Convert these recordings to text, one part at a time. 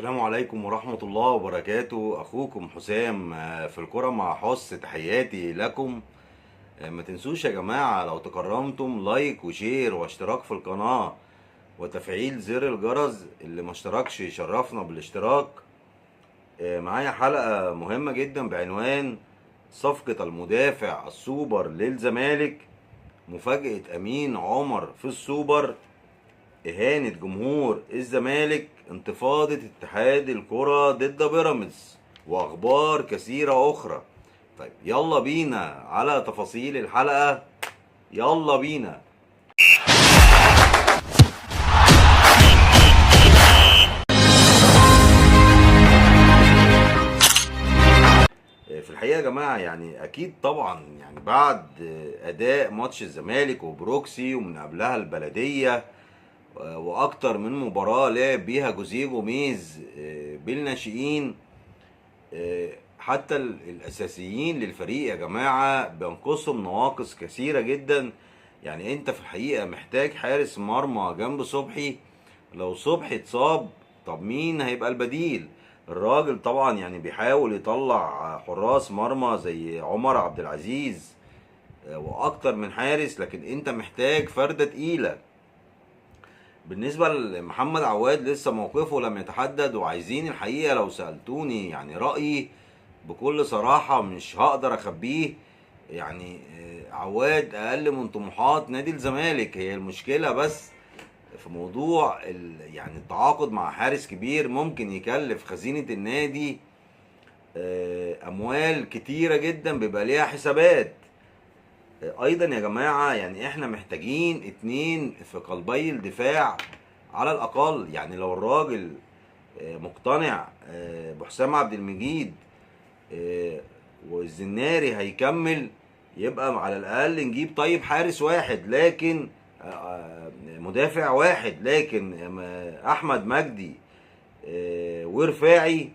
السلام عليكم ورحمة الله وبركاته. أخوكم حسام في الكرة مع حس. تحياتي لكم. ما تنسوش يا جماعة لو تكرمتم لايك وشير واشتراك في القناة وتفعيل زر الجرس. اللي ما اشتركش يشرفنا بالاشتراك. معايا حلقة مهمة جدا بعنوان صفقة المدافع السوبر للزمالك، مفاجأة أمين عمر في السوبر، إهانة جمهور الزمالك، انتفاضة اتحاد الكرة ضد بيراميدز، وأخبار كثيرة أخرى. طيب يلا بينا على تفاصيل الحلقة. يلا بينا. في الحقيقة يا جماعة يعني أكيد طبعا يعني بعد أداء ماتش الزمالك وبروكسي ومن قبلها البلدية واكتر من مباراة لعب بيها جوزيه جوميز بالناشئين، حتى الاساسيين للفريق يا جماعة بينقصهم نواقص كثيرة جدا. يعني انت في الحقيقة محتاج حارس مرمى جنب صبحي. لو صبحي اتصاب طب مين هيبقى البديل؟ الراجل طبعا يعني بيحاول يطلع حراس مرمى زي عمر عبد العزيز واكتر من حارس، لكن انت محتاج فردة تقيلة. بالنسبة لمحمد عواد لسه موقفه لم يتحدد، وعايزين الحقيقة لو سألتوني يعني رأيي بكل صراحة مش هقدر اخبيه. يعني عواد اقل من طموحات نادي الزمالك. هي المشكلة بس في موضوع يعني التعاقد مع حارس كبير ممكن يكلف خزينة النادي اموال كتيرة جدا بيبقى ليها حسابات. ايضا يا جماعة يعني احنا محتاجين اتنين في قلبي الدفاع على الاقل. يعني لو الراجل مقتنع بحسام عبد المجيد والزناري هيكمل، يبقى على الاقل نجيب طيب حارس واحد، لكن مدافع واحد، لكن احمد مجدي ورفاعي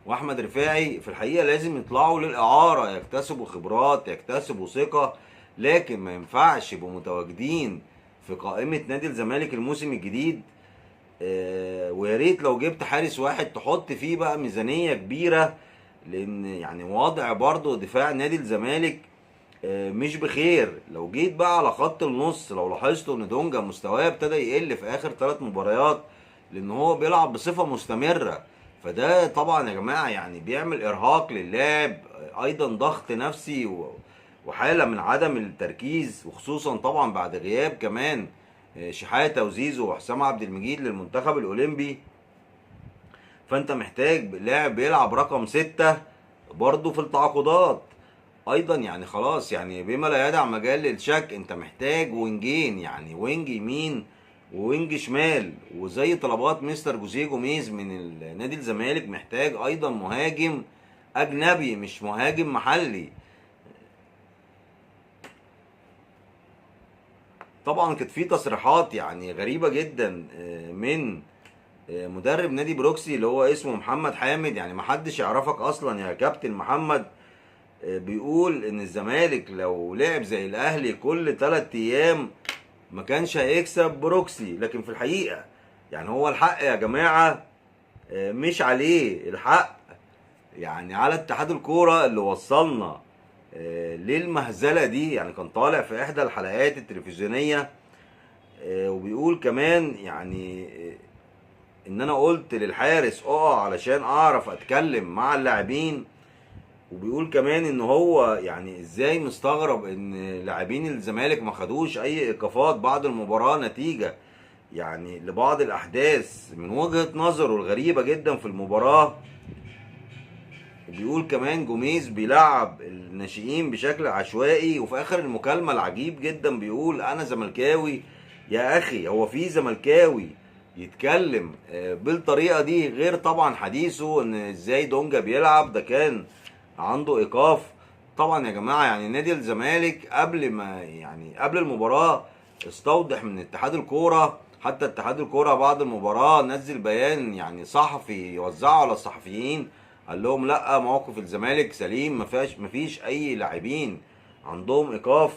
واحمد رفاعي في الحقيقه لازم يطلعوا للاعاره يكتسبوا خبرات يكتسبوا ثقه، لكن ما ينفعش يبقوا متواجدين في قائمه نادي الزمالك الموسم الجديد. ويا ريت لو جبت حارس واحد تحط فيه بقى ميزانيه كبيره، لان يعني وضع برضه دفاع نادي الزمالك مش بخير. لو جيت بقى على خط النص لو لاحظتوا ان دونجا مستواه ابتدى يقل في اخر 3 مباريات، لان هو بيلعب بصفه مستمره. فده طبعا يا جماعه يعني بيعمل ارهاق للاعب، ايضا ضغط نفسي وحاله من عدم التركيز، وخصوصا طبعا بعد غياب كمان شحاته وزيزو وحسام عبد المجيد للمنتخب الاولمبي. فانت محتاج لاعب بيلعب رقم 6 برضه في التعاقدات. ايضا يعني خلاص يعني بما لا يدع مجال للشك انت محتاج وينجين، يعني وينج يمين ووينج شمال. وزي طلبات مستر جوزيه جوميز من نادي الزمالك محتاج ايضا مهاجم اجنبي مش مهاجم محلي. طبعا كانت في تصريحات يعني غريبة جدا من مدرب نادي بروكسي اللي هو اسمه محمد حامد. يعني محدش يعرفك اصلا يا كابتن محمد. بيقول ان الزمالك لو لعب زي الاهلي كل 3 ايام ما كانش هيكسب بروكسي. لكن في الحقيقة يعني هو الحق يا جماعة مش عليه الحق، يعني على اتحاد الكورة اللي وصلنا للمهزلة دي. يعني كان طالع في احدى الحلقات التلفزيونية وبيقول كمان يعني ان انا قلت للحارس اقع علشان اعرف اتكلم مع اللاعبين. وبيقول كمان ان هو يعني ازاي مستغرب ان لاعبين الزمالك ما خدوش اي ايقافات بعد المباراة نتيجة يعني لبعض الاحداث من وجهة نظره الغريبة جدا في المباراة. وبيقول كمان جوميز بيلعب الناشئين بشكل عشوائي، وفي اخر المكالمة العجيب جدا بيقول انا زملكاوي. يا اخي هو في زملكاوي يتكلم بالطريقة دي؟ غير طبعا حديثه ان ازاي دونجا بيلعب، ده كان عنده ايقاف. طبعا يا جماعه يعني نادي الزمالك قبل ما يعني قبل المباراه استوضح من اتحاد الكوره، حتى اتحاد الكوره بعد المباراه نزل بيان يعني صحفي يوزعه على الصحفيين، قال لهم لا موقف الزمالك سليم، ما فيش اي لاعبين عندهم ايقاف.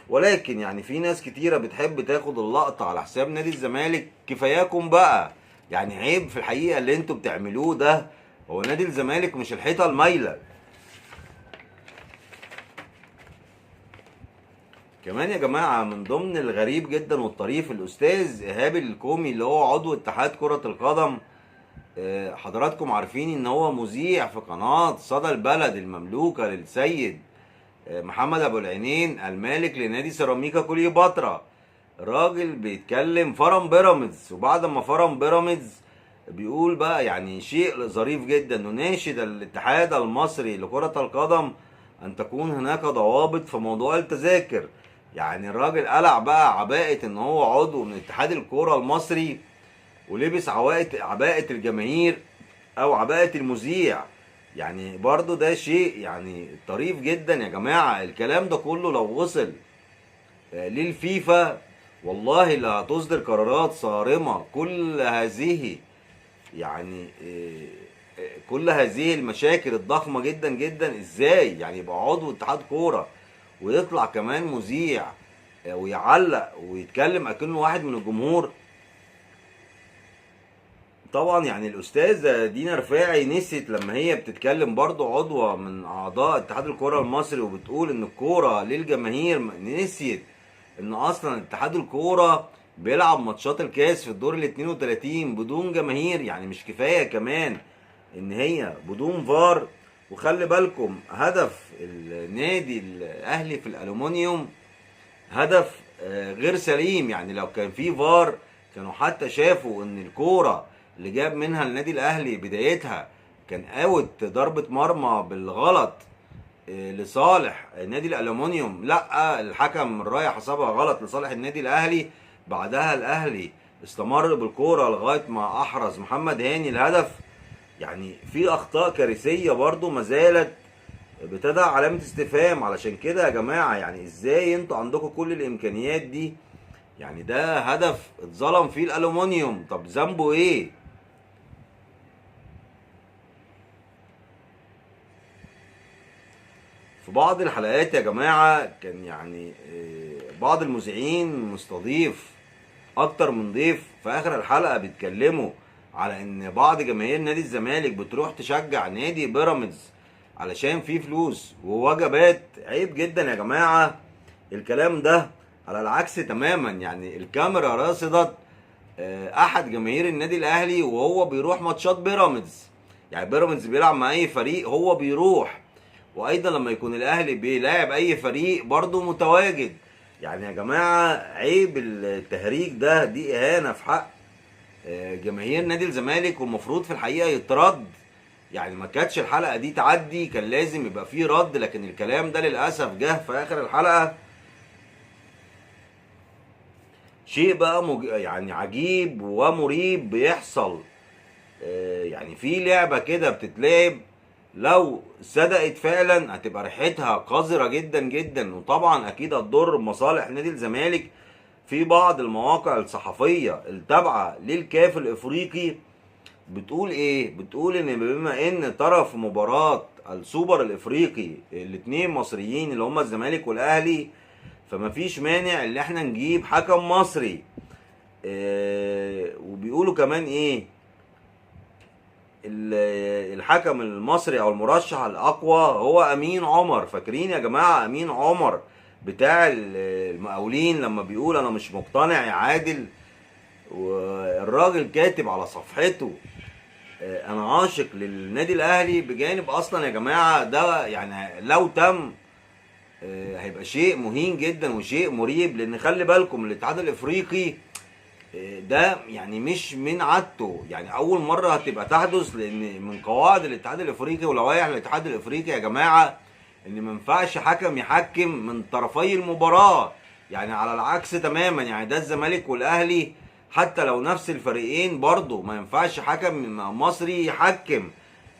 ولكن يعني في ناس كتيره بتحب تاخد اللقطه على حساب نادي الزمالك. كفاياكم بقى يعني عيب في الحقيقه اللي انتوا بتعملوه ده. هو نادي الزمالك مش الحيطه المايله. كمان يا جماعه من ضمن الغريب جدا والطريف الاستاذ ايهاب الكومي اللي هو عضو اتحاد كره القدم. حضراتكم عارفين ان هو مذيع في قناه صدى البلد المملوكه للسيد محمد ابو العينين المالك لنادي سيراميكا كليوباترا. الراجل بيتكلم فرم بيراميدز، وبعد ما فرم بيراميدز بيقول بقى يعني شيء ظريف جدا، نناشد الاتحاد المصري لكرة القدم ان تكون هناك ضوابط في موضوع التذاكر. يعني الراجل قلع بقى عباءة ان هو عضو من اتحاد الكرة المصري، ولبس عباءة الجماهير او عباءة المذيع. يعني برضو ده شيء يعني طريف جدا يا جماعة. الكلام ده كله لو وصل للفيفا والله لا هتصدر قرارات صارمة. كل هذه يعني كل هذه المشاكل الضخمة جدا جدا ازاي يعني يبقى عضو اتحاد كورة ويطلع كمان مذيع ويعلق ويتكلم اكنه واحد من الجمهور؟ طبعا يعني الاستاذه دينا رفاعي نسيت لما هي بتتكلم برضو عضوة من اعضاء اتحاد الكرة المصري وبتقول ان الكورة للجماهير، نسيت ان اصلا اتحاد الكورة بيلعب ماتشات الكاس في الدور ال 32 بدون جماهير. يعني مش كفاية كمان ان هي بدون فار. وخلي بالكم هدف النادي الاهلي في الالومنيوم هدف غير سليم. يعني لو كان في فار كانوا حتى شافوا ان الكورة اللي جاب منها النادي الاهلي بدايتها كان اوت ضربة مرمى بالغلط لصالح نادي الالومنيوم، لا الحكم الرايح حسبها غلط لصالح النادي الاهلي. بعدها الاهلي استمر بالكوره لغايه ما احرز محمد هاني الهدف. يعني في اخطاء كارثيه برضو ما زالت بتدع علامه استفهام. علشان كده يا جماعه يعني ازاي انتوا عندكم كل الامكانيات دي؟ يعني ده هدف اتظلم فيه الالومنيوم، طب ذنبه ايه؟ في بعض الحلقات يا جماعة كان يعني بعض المذيعين مستضيف اكتر من ضيف، في اخر الحلقة بيتكلموا على ان بعض جماهير نادي الزمالك بتروح تشجع نادي بيراميدز علشان فيه فلوس ووجبات. عيب جدا يا جماعة الكلام ده. على العكس تماما يعني الكاميرا رصدت احد جماهير النادي الاهلي وهو بيروح ماتشات بيراميدز. يعني بيراميدز بيلعب مع اي فريق هو بيروح، وايضا لما يكون الاهلي بيلاعب اي فريق برضه متواجد. يعني يا جماعه عيب التهريج ده، دي اهانه في حق جماهير نادي الزمالك، والمفروض في الحقيقه يترد. يعني ما كانتش الحلقه دي تعدي، كان لازم يبقى فيه رد. لكن الكلام ده للاسف جه في اخر الحلقه. شيء بقى يعني عجيب ومريب بيحصل. يعني في لعبه كده بتتلعب لو صدقت فعلا هتبقى ريحتها قذرة جدا جدا، وطبعا اكيد هتضر بمصالح نادي الزمالك. في بعض المواقع الصحفية التابعة للكاف الافريقي بتقول ايه؟ بتقول ان بما ان طرف مباراة السوبر الافريقي الاتنين مصريين اللي هما الزمالك والاهلي، فما فيش مانع ان احنا نجيب حكم مصري. وبيقولوا كمان ايه؟ الحكم المصري او المرشح الاقوى هو امين عمر. فاكرين يا جماعه امين عمر بتاع المقاولين لما بيقول انا مش مقتنع يا عادل؟ والراجل كاتب على صفحته انا عاشق للنادي الاهلي، بجانب اصلا يا جماعه ده يعني لو تم هيبقى شيء مهين جدا وشيء مريب. لان خلي بالكم الاتحاد الافريقي ده يعني مش من عادته، يعني اول مره هتبقى تحدث. لان من قواعد الاتحاد الافريقي ولوائح الاتحاد الافريقي يا جماعه ان ما ينفعش حكم يحكم من طرفي المباراه. يعني على العكس تماما، يعني ده الزمالك والاهلي حتى لو نفس الفريقين برضه ما ينفعش حكم مصري يحكم.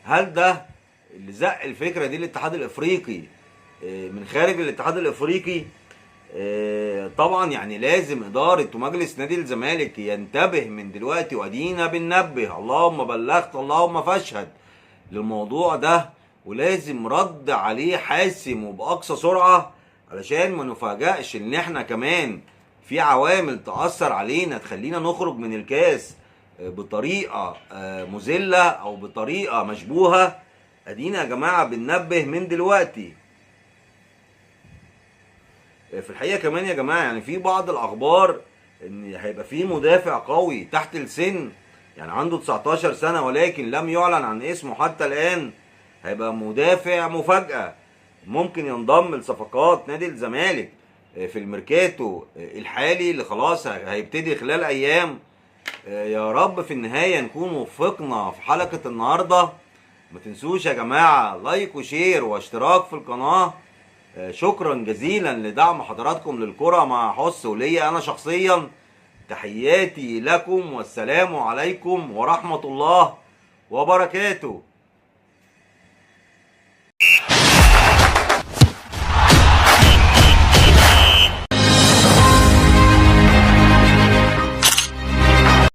هل ده اللي زق الفكره دي الاتحاد الافريقي من خارج الاتحاد الافريقي؟ طبعا يعني لازم اداره ومجلس نادي الزمالك ينتبه من دلوقتي، وادينا بننبه اللهم بلغت اللهم فاشهد للموضوع ده، ولازم رد عليه حاسم وباقصى سرعه علشان ما نفاجئش ان احنا كمان في عوامل تاثر علينا تخلينا نخرج من الكاس بطريقه مذله او بطريقه مشبوهه، ادينا يا جماعه بننبه من دلوقتي. في الحقيقه كمان يا جماعه يعني في بعض الاخبار ان هيبقى في مدافع قوي تحت السن، يعني عنده 19 سنه ولكن لم يعلن عن اسمه حتى الان، هيبقى مدافع مفاجاه ممكن ينضم لصفقات نادي الزمالك في الميركاتو الحالي اللي خلاص هيبتدي خلال ايام. يا رب في النهايه نكون وفقنا في حلقه النهارده. ما تنسوش يا جماعه لايك وشير واشتراك في القناه. شكرا جزيلا لدعم حضراتكم للكرة مع حس وليا انا شخصيا. تحياتي لكم والسلام عليكم ورحمة الله وبركاته.